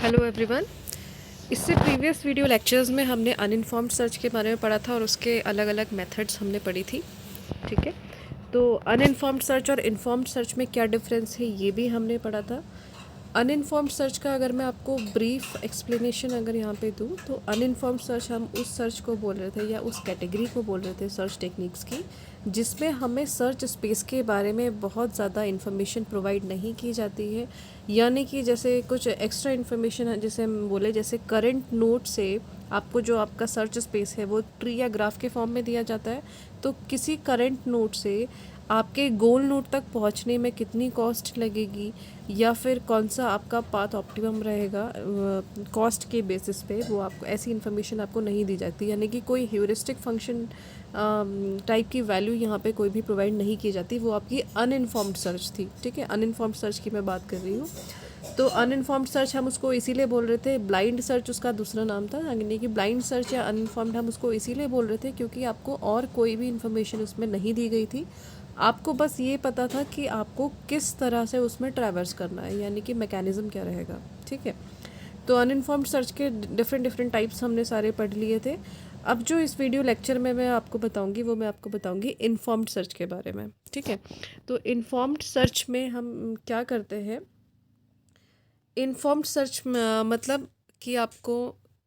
Hello everyone. इससे previous video lectures में हमने अनइन्फॉर्म्ड सर्च के बारे में पढ़ा था और उसके अलग अलग मेथड्स हमने पढ़ी थी। ठीक है, तो अनइन्फॉर्म्ड सर्च और इन्फॉर्म्ड सर्च में क्या डिफरेंस है ये भी हमने पढ़ा था। अनइन्फॉर्म्ड सर्च का अगर मैं आपको ब्रीफ एक्सप्लेनेशन अगर यहाँ पे दूँ तो अनइन्फॉर्म्ड सर्च हम उस सर्च को बोल रहे थे या उस कैटेगरी को बोल रहे थे सर्च टेक्निक्स की जिसमें हमें सर्च स्पेस के बारे में बहुत ज़्यादा इन्फॉर्मेशन प्रोवाइड नहीं की जाती है। यानी कि जैसे कुछ एक्स्ट्रा इन्फॉर्मेशन है, जैसे हम बोले जैसे करंट नोड से आपको जो आपका सर्च स्पेस है वो ट्री या ग्राफ के फॉर्म में दिया जाता है। तो किसी करंट नोड से आपके गोल नोड तक पहुंचने में कितनी कॉस्ट लगेगी या फिर कौन सा आपका पाथ ऑप्टिमम रहेगा कॉस्ट के बेसिस पे, वो आपको ऐसी इन्फॉर्मेशन आपको नहीं दी जाती। यानी कि कोई ह्यूरिस्टिक फंक्शन टाइप की वैल्यू यहाँ पे कोई भी प्रोवाइड नहीं की जाती। वो आपकी अनइन्फॉर्म्ड सर्च थी। ठीक है, अनइन्फॉर्म्ड सर्च की मैं बात कर रही हूँ। तो अनइन्फॉर्म्ड सर्च हम उसको इसीलिए बोल रहे थे, ब्लाइंड सर्च उसका दूसरा नाम था। यानी कि ब्लाइंड सर्च या अनइन्फॉर्म्ड हम उसको इसीलिए बोल रहे थे क्योंकि आपको और कोई भी इन्फॉर्मेशन उसमें नहीं दी गई थी। आपको बस ये पता था कि आपको किस तरह से उसमें ट्रैवर्स करना है, यानी कि मैकेनिज़्म क्या रहेगा। ठीक है, तो अनइन्फॉर्म्ड सर्च के डिफरेंट डिफरेंट टाइप्स हमने सारे पढ़ लिए थे। अब जो इस वीडियो लेक्चर में मैं आपको बताऊंगी वो मैं आपको बताऊंगी इन्फॉर्म्ड सर्च के बारे में। ठीक है, तो इन्फॉर्म्ड सर्च में हम क्या करते हैं। इन्फॉर्म्ड सर्च मतलब कि आपको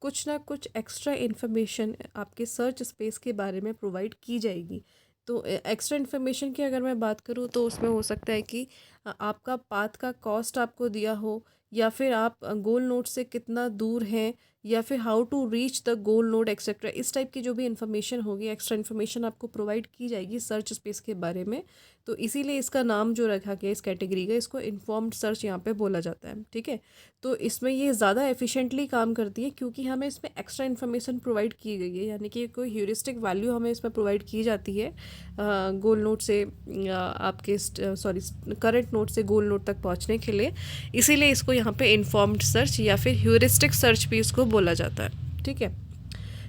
कुछ ना कुछ एक्स्ट्रा इन्फॉर्मेशन आपके सर्च स्पेस के बारे में प्रोवाइड की जाएगी। तो एक्स्ट्रा इन्फॉर्मेशन की अगर मैं बात करूँ तो उसमें हो सकता है कि आपका पाथ का कॉस्ट आपको दिया हो, या फिर आप गोल नोड से कितना दूर हैं, या फिर how to reach the goal node etcetera. इस टाइप की जो भी इन्फॉर्मेशन होगी, एक्स्ट्रा इन्फॉर्मेशन आपको प्रोवाइड की जाएगी सर्च स्पेस के बारे में। तो इसीलिए इसका नाम जो रखा गया इस कैटेगरी का, इसको इन्फॉर्म्ड सर्च यहाँ पे बोला जाता है। ठीक है, तो इसमें ये ज़्यादा एफिशिएंटली काम करती है क्योंकि हमें इसमें एक्स्ट्रा इन्फॉर्मेशन प्रोवाइड की गई है। यानी कि कोई ह्यूरिस्टिक वैल्यू हमें इसमें प्रोवाइड की जाती है गोल नोड से आपके करंट नोड से गोल नोड तक पहुँचने के लिए। इसीलिए इसको यहाँ पे इन्फॉर्म्ड सर्च या फिर ह्यूरिस्टिक सर्च भी इसको बोला जाता है। ठीक है,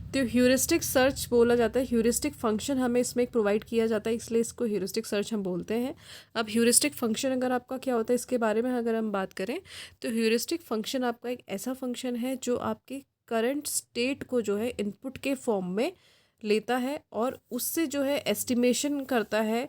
तो ह्यूरिस्टिक सर्च बोला जाता है, ह्यूरिस्टिक फंक्शन हमें इसमें एक प्रोवाइड किया जाता है, इसलिए इसको ह्यूरिस्टिक सर्च हम बोलते हैं। अब ह्यूरिस्टिक फंक्शन अगर आपका क्या होता है इसके बारे में अगर हम बात करें तो ह्यूरिस्टिक फंक्शन आपका एक ऐसा फंक्शन है जो आपके करंट स्टेट को जो है इनपुट के फॉर्म में लेता है और उससे जो है एस्टिमेशन करता है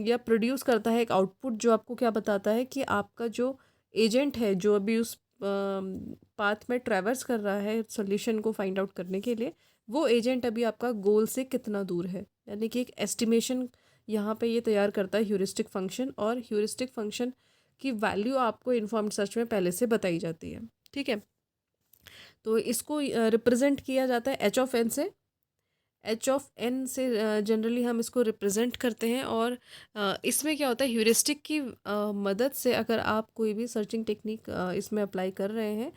या प्रोड्यूस करता है एक आउटपुट जो आपको क्या बताता है कि आपका जो एजेंट है जो अभी उस पाथ में ट्रैवर्स कर रहा है सॉल्यूशन को फाइंड आउट करने के लिए, वो एजेंट अभी आपका गोल से कितना दूर है। यानी कि एक एस्टिमेशन यहाँ पे ये तैयार करता है ह्यूरिस्टिक फंक्शन, और ह्यूरिस्टिक फंक्शन की वैल्यू आपको इन्फॉर्म्ड सर्च में पहले से बताई जाती है। ठीक है, तो इसको रिप्रेजेंट किया जाता है एच ऑफ एन से। एच ऑफ एन से जनरली हम इसको रिप्रेजेंट करते हैं। और इसमें क्या होता है, ह्यूरिस्टिक की मदद से अगर आप कोई भी सर्चिंग टेक्निक इसमें अप्लाई कर रहे हैं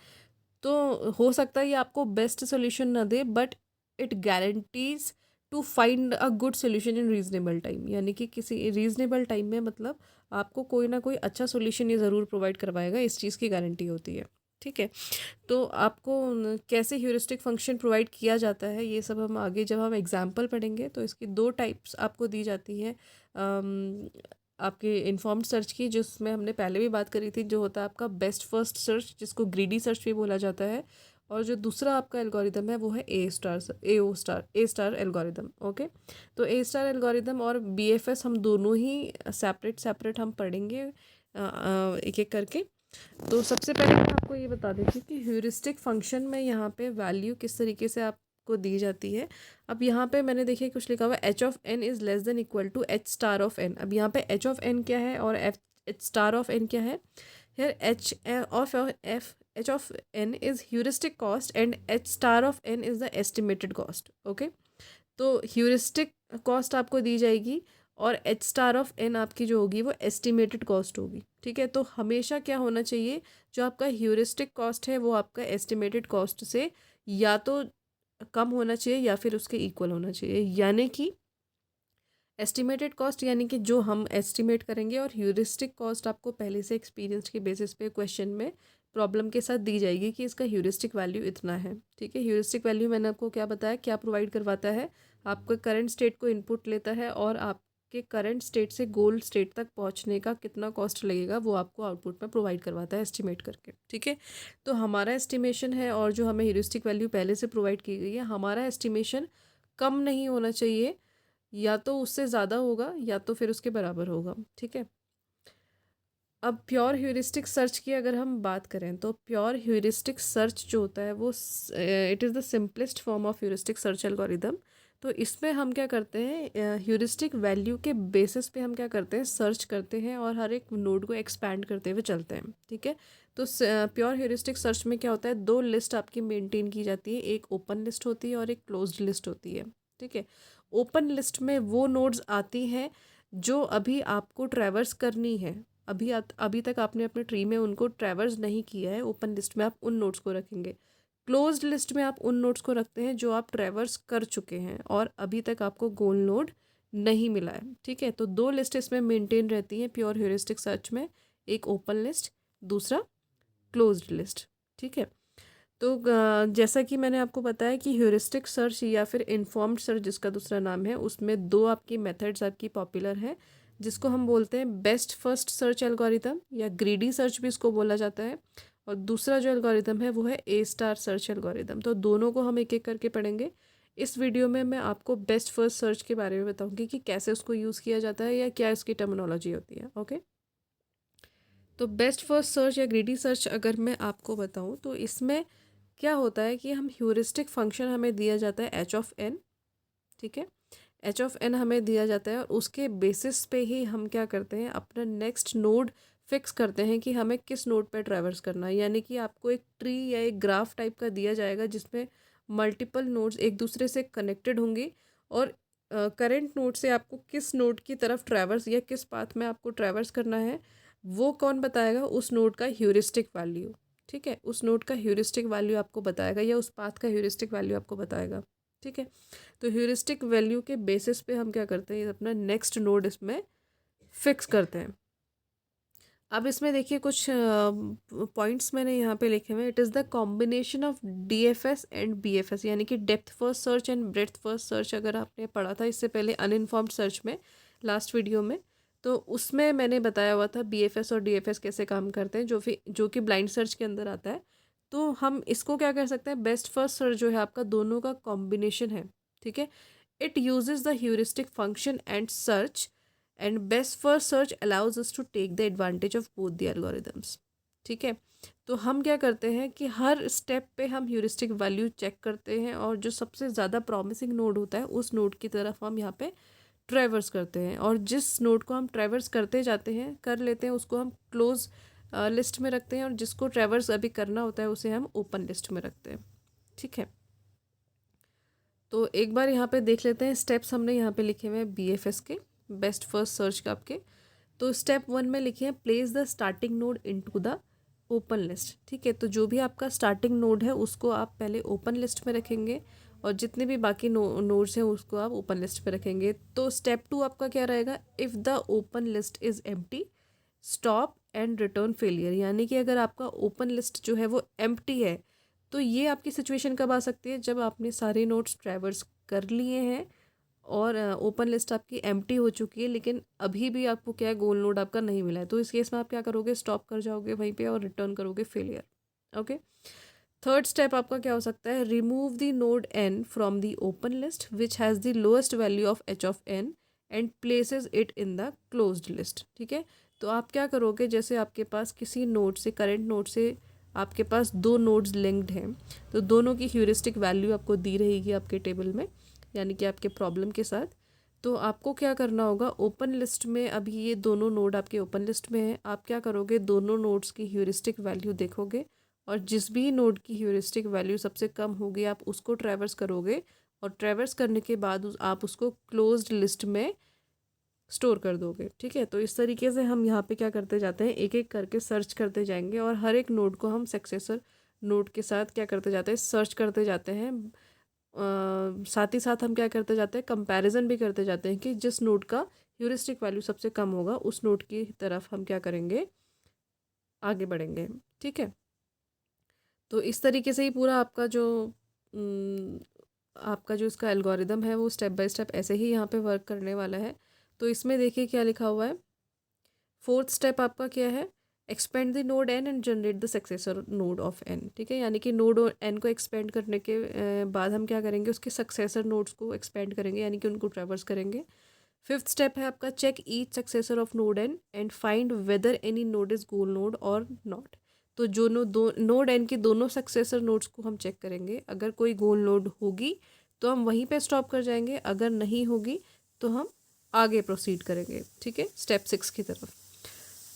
तो हो सकता है ये आपको बेस्ट सोल्यूशन ना दे, but it guarantees to find a good solution in reasonable time. यानी कि किसी रीजनेबल टाइम में मतलब आपको कोई ना कोई अच्छा सोल्यूशन ये ज़रूर प्रोवाइड करवाएगा, इस चीज़ की गारंटी होती है। ठीक है, तो आपको कैसे ह्यूरिस्टिक फंक्शन प्रोवाइड किया जाता है ये सब हम आगे जब हम एग्जाम्पल पढ़ेंगे तो इसकी दो टाइप्स आपको दी जाती है आपके इन्फॉर्म्ड सर्च की, जिसमें हमने पहले भी बात करी थी, जो होता है आपका बेस्ट फर्स्ट सर्च जिसको ग्रीडी सर्च भी बोला जाता है। और जो दूसरा आपका एल्गोरिदम है वो है ए स्टार एल्गोरिदम। ओके, तो ए स्टार एल्गोरिदम और बीएफएस हम दोनों ही सेपरेट सेपरेट हम पढ़ेंगे एक एक करके। तो सबसे पहले मैं आपको ये बता देती हूँ कि ह्यूरिस्टिक फंक्शन में यहाँ पे वैल्यू किस तरीके से आपको दी जाती है। अब यहाँ पे मैंने देखिए कुछ लिखा हुआ है H of N is less than equal to H star of N. अब यहाँ पे एच ऑफ एन क्या है और एच स्टार ऑफ एन क्या है। Here H of N is heuristic cost and H star of N is the estimated cost. Okay, तो heuristic cost आपको दी जाएगी और एच स्टार ऑफ एन आपकी जो होगी वो एस्टिमेटेड कॉस्ट होगी। ठीक है, तो हमेशा क्या होना चाहिए, जो आपका ह्यूरिस्टिक कॉस्ट है वो आपका एस्टिमेटेड कॉस्ट से या तो कम होना चाहिए या फिर उसके इक्वल होना चाहिए। यानी कि एस्टिमेटेड कॉस्ट यानी कि जो हम एस्टिमेट करेंगे, और ह्यूरिस्टिक कॉस्ट आपको पहले से एक्सपीरियंस के बेसिस पे क्वेश्चन में प्रॉब्लम के साथ दी जाएगी कि इसका ह्यूरिस्टिक वैल्यू इतना है। ठीक है, ह्यूरिस्टिक वैल्यू मैंने आपको क्या बताया, क्या प्रोवाइड करवाता है, आपका करंट स्टेट को इनपुट लेता है और आप आपके करंट स्टेट से गोल स्टेट तक पहुंचने का कितना कॉस्ट लगेगा वो आपको आउटपुट में प्रोवाइड करवाता है एस्टिमेट करके। ठीक है, तो हमारा एस्टिमेशन है और जो हमें ह्यूरिस्टिक वैल्यू पहले से प्रोवाइड की गई है, हमारा एस्टिमेशन कम नहीं होना चाहिए, या तो उससे ज़्यादा होगा या तो फिर उसके बराबर होगा। ठीक है, अब प्योर ह्यूरिस्टिक सर्च की अगर हम बात करें तो प्योर ह्यूरिस्टिक सर्च जो होता है वो it is the simplest form of heuristic search algorithm. तो इसमें हम क्या करते हैं, ह्यूरिस्टिक वैल्यू के बेसिस पे हम क्या करते हैं, सर्च करते हैं और हर एक नोड को एक्सपैंड करते हुए चलते हैं। ठीक है, तो प्योर ह्यूरिस्टिक सर्च में क्या होता है, दो लिस्ट आपकी मेंटेन की जाती है, एक ओपन लिस्ट होती है और एक क्लोज्ड लिस्ट होती है। ठीक है, ओपन लिस्ट में वो नोड्स आती हैं जो अभी आपको ट्रैवर्स करनी है, अभी तक आपने अपने ट्री में उनको ट्रैवर्स नहीं किया है, ओपन लिस्ट में आप उन नोड्स को रखेंगे। क्लोज्ड लिस्ट में आप उन नोड्स को रखते हैं जो आप ट्रैवर्स कर चुके हैं और अभी तक आपको गोल नोड नहीं मिला है। ठीक है, तो दो लिस्ट इसमें मेंटेन रहती हैं प्योर ह्यूरिस्टिक सर्च में, एक ओपन लिस्ट, दूसरा क्लोज्ड लिस्ट। ठीक है, तो जैसा कि मैंने आपको बताया कि ह्यूरिस्टिक सर्च या फिर इन्फॉर्म्ड सर्च जिसका दूसरा नाम है, उसमें दो आपकी मेथड्स आपकी पॉपुलर हैं, जिसको हम बोलते हैं बेस्ट फर्स्ट सर्च एल्गोरिदम या ग्रीडी सर्च भी इसको बोला जाता है, और दूसरा जो एल्गोरिदम है वो है ए स्टार सर्च एल्गोरिदम। तो दोनों को हम एक एक करके पढ़ेंगे। इस वीडियो में मैं आपको बेस्ट फर्स्ट सर्च के बारे में बताऊंगी कि कैसे उसको यूज़ किया जाता है या क्या इसकी टर्मिनोलॉजी होती है। ओके, तो बेस्ट फर्स्ट सर्च या ग्रीडी सर्च अगर मैं आपको बताऊं तो इसमें क्या होता है कि हम ह्यूरिस्टिक फंक्शन हमें दिया जाता है एच ऑफ एन। ठीक है, एच ऑफ एन हमें दिया जाता है और उसके बेसिस पे ही हम क्या करते हैं, अपना नेक्स्ट नोड फिक्स करते हैं कि हमें किस नोड पे ट्रैवर्स करना है। यानी कि आपको एक ट्री या एक ग्राफ टाइप का दिया जाएगा जिसमें मल्टीपल नोड्स एक दूसरे से कनेक्टेड होंगी और करंट नोड से आपको किस नोड की तरफ ट्रैवर्स या किस पाथ में आपको ट्रैवर्स करना है वो कौन बताएगा, उस नोड का ह्यूरिस्टिक वैल्यू। ठीक है, उस नोड का ह्यूरिस्टिक वैल्यू आपको बताएगा या उस पाथ का ह्यूरिस्टिक वैल्यू आपको बताएगा। ठीक है, तो ह्यूरिस्टिक वैल्यू के बेसिस पे हम क्या करते हैं, अपना नेक्स्ट नोड इसमें फिक्स करते हैं। अब इसमें देखिए कुछ पॉइंट्स मैंने यहाँ पे लिखे हुए हैं। It is the combination of DFS and BFS, यानी कि depth first search and breadth first search. अगर आपने पढ़ा था इससे पहले अनइन्फॉर्म्ड सर्च में, लास्ट वीडियो में, तो उसमें मैंने बताया हुआ था बीएफएस और डीएफएस कैसे काम करते हैं, जो कि ब्लाइंड सर्च के अंदर आता है। तो हम इसको क्या कर सकते हैं, बेस्ट फर्स्ट सर्च जो है आपका दोनों का कॉम्बिनेशन है। ठीक है, it uses the heuristic function and search, and best first search allows us to take the advantage of both the algorithms. ठीक है, तो हम क्या करते हैं कि हर स्टेप पे हम ह्यूरिस्टिक वैल्यू चेक करते हैं और जो सबसे ज़्यादा प्रॉमिसिंग नोड होता है उस नोड की तरफ हम यहाँ पे ट्रैवर्स करते हैं, और जिस नोड को हम ट्रैवर्स करते जाते हैं कर लेते हैं उसको हम क्लोज लिस्ट में रखते हैं, और जिसको ट्रैवर्स अभी करना होता है उसे हम ओपन लिस्ट में रखते हैं। ठीक है, तो एक बार यहाँ पे देख लेते हैं स्टेप्स हमने यहाँ पे लिखे हुए हैं बीएफएस के, बेस्ट फर्स्ट सर्च का आपके। तो स्टेप 1 में लिखे हैं place the starting node into the open list. ठीक है, तो जो भी आपका स्टार्टिंग नोड है उसको आप पहले ओपन लिस्ट में रखेंगे और जितने भी बाकी नोड्स हैं उसको आप ओपन लिस्ट पे रखेंगे। तो स्टेप 2 आपका क्या रहेगा, if the open list is empty stop and return failure. यानी कि अगर आपका ओपन लिस्ट जो है वो एम्प्टी है, तो ये आपकी सिचुएशन कब आ सकती है, जब आपने सारे नोड्स ट्रैवर्स कर लिए हैं और ओपन लिस्ट आपकी एम्प्टी हो चुकी है, लेकिन अभी भी आपको क्या है, गोल नोड आपका नहीं मिला है। तो इस केस में आप क्या करोगे, स्टॉप कर जाओगे वहीं पे और रिटर्न करोगे फेलियर। ओके, थर्ड स्टेप आपका क्या हो सकता है, remove the node N from the open list which has the lowest value of H of N and places it in the closed list. ठीक है, तो आप क्या करोगे, जैसे आपके पास किसी नोड से, करंट नोड से आपके पास दो नोड्स लिंक्ड हैं, तो दोनों की ह्यूरिस्टिक वैल्यू आपको दी रहेगी आपके टेबल में, यानी कि आपके प्रॉब्लम के साथ। तो आपको क्या करना होगा, ओपन लिस्ट में अभी ये दोनों नोड आपके ओपन लिस्ट में हैं, आप क्या करोगे, दोनों नोड्स की ह्यूरिस्टिक वैल्यू देखोगे और जिस भी नोड की ह्यूरिस्टिक वैल्यू सबसे कम होगी आप उसको ट्रैवर्स करोगे, और ट्रैवर्स करने के बाद आप उसको क्लोज्ड लिस्ट में स्टोर कर दोगे। ठीक है, तो इस तरीके से हम यहाँ पे क्या करते जाते हैं, एक एक करके सर्च करते जाएंगे और हर एक नोड को हम सक्सेसर नोड के साथ क्या करते जाते हैं, सर्च करते जाते हैं। साथ ही साथ हम क्या करते जाते हैं, कंपैरिजन भी करते जाते हैं कि जिस नोड का ह्यूरिस्टिक वैल्यू सबसे कम होगा उस नोड की तरफ हम क्या करेंगे, आगे बढ़ेंगे। ठीक है, तो इस तरीके से ही पूरा आपका जो इसका एल्गोरिदम है वो स्टेप बाय स्टेप ऐसे ही यहाँ पे वर्क करने वाला है। तो इसमें देखिए क्या लिखा हुआ है, फोर्थ स्टेप आपका क्या है, expand the node N and generate the successor node of N. ठीक है, यानी कि नोड एन को एक्सपेंड करने के बाद हम क्या करेंगे, उसके सक्सेसर नोड्स को एक्सपेंड करेंगे, यानी कि उनको ट्रैवर्स करेंगे। फिफ्थ स्टेप है आपका, check each successor of node N and find whether any node is goal node और नॉट। तो जो नोड एन की दोनों सक्सेसर नोड्स को हम चेक करेंगे, अगर कोई गोल नोड होगी तो हम वहीं पे स्टॉप कर जाएंगे, अगर नहीं होगी तो हम आगे प्रोसीड करेंगे। ठीक है, स्टेप 6 की तरफ।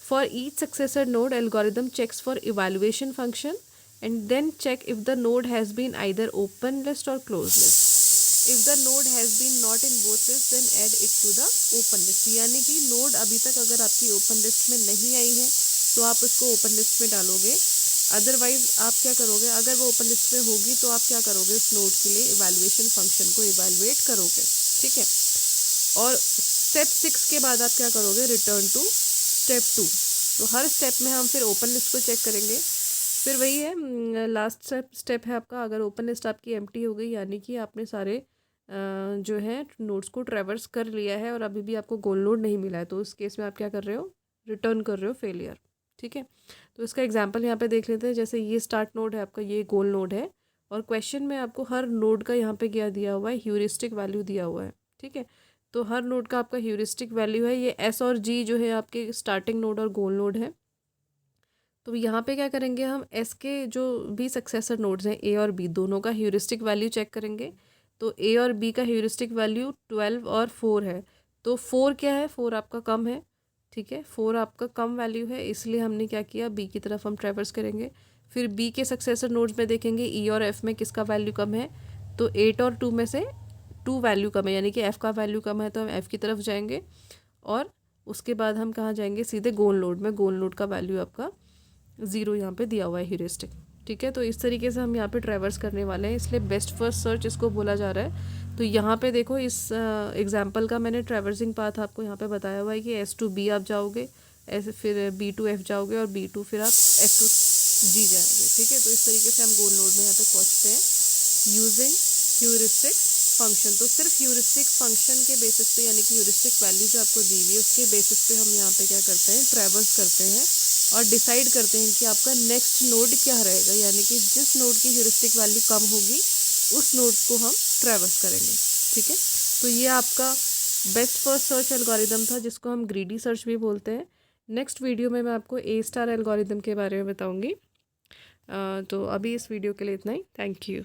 For each successor node, algorithm checks for evaluation function and then check if the node has been either open list or closed list. If the node has been not in both lists, then add it to the open list. यानी कि node अभी तक अगर आपकी open list में नहीं आई है तो आप उसको ओपन लिस्ट में डालोगे, अदरवाइज आप क्या करोगे, अगर वो ओपन लिस्ट में होगी तो आप क्या करोगे, उस नोड के लिए इवैल्यूएशन फंक्शन को इवैल्यूएट करोगे। ठीक है, और स्टेप 6 के बाद आप क्या करोगे, रिटर्न टू स्टेप 2। तो हर स्टेप में हम फिर ओपन लिस्ट को चेक करेंगे। फिर वही है, लास्ट स्टेप है आपका, अगर ओपन लिस्ट आपकी एम्प्टी हो गई, यानी कि आपने सारे जो है नोड्स को ट्रैवर्स कर लिया है और अभी भी आपको गोल नोड नहीं मिला है, तो उस केस में आप क्या कर रहे हो, रिटर्न कर रहे हो फेलियर। ठीक है, तो इसका एग्जाम्पल यहाँ पे देख लेते हैं। जैसे ये स्टार्ट नोड है आपका, ये गोल नोड है, और क्वेश्चन में आपको हर नोड का यहाँ पे क्या दिया हुआ है, ह्यूरिस्टिक वैल्यू दिया हुआ है। ठीक है, तो हर नोड का आपका ह्यूरिस्टिक वैल्यू है, ये एस और जी जो है आपके स्टार्टिंग नोड और गोल नोड है। तो यहाँ पे क्या करेंगे, हम एस के जो भी सक्सेसर नोड्स हैं ए और बी, दोनों का ह्यूरिस्टिक वैल्यू चेक करेंगे। तो ए और बी का ह्यूरिस्टिक वैल्यू 12 और 4 है, तो 4 क्या है, 4 आपका कम है। ठीक है, 4 आपका कम वैल्यू है, इसलिए हमने क्या किया, बी की तरफ हम ट्रैवर्स करेंगे। फिर बी के सक्सेसर नोड्स में देखेंगे ई और एफ में किसका वैल्यू कम है, तो 8 और 2 में से 2 वैल्यू कम है, यानी कि एफ़ का वैल्यू कम है, तो हम एफ़ की तरफ जाएंगे। और उसके बाद हम कहाँ जाएंगे, सीधे गोल नोड में। गोल नोड का वैल्यू आपका 0 यहाँ पे दिया हुआ है, ह्यूरिस्टिक। ठीक है, तो इस तरीके से हम यहाँ पे ट्रैवर्स करने वाले हैं, इसलिए बेस्ट फर्स्ट सर्च इसको बोला जा रहा है। तो यहाँ पे देखो, इस एग्जाम्पल का मैंने ट्रैवर्सिंग पाथ आपको यहाँ पे बताया हुआ है कि एस टू बी आप जाओगे, ऐसे फिर बी टू एफ जाओगे, और बी टू फिर आप एफ टू जी जाओगे। ठीक है, तो इस तरीके से हम गोल नोड में यहाँ पे पहुँचते हैं यूजिंग ह्यूरिस्टिक फंक्शन। तो सिर्फ ह्यूरिस्टिक फंक्शन के बेसिस पे, यानी कि ह्यूरिस्टिक वैल्यू जो आपको दी हुई है उसके बेसिस पे हम यहाँ पे क्या करते हैं, ट्रैवर्स करते हैं और डिसाइड करते हैं कि आपका नेक्स्ट नोड क्या रहेगा, यानी कि जिस नोड की ह्यूरिस्टिक वैल्यू कम होगी उस नोड को हम ट्रैवर्स करेंगे। ठीक है, तो ये आपका बेस्ट फर्स्ट सर्च एल्गोरिदम था, जिसको हम ग्रीडी सर्च भी बोलते हैं। नेक्स्ट वीडियो में मैं आपको ए स्टार एल्गोरिदम के बारे में बताऊँगी। तो अभी इस वीडियो के लिए इतना ही। Thank you.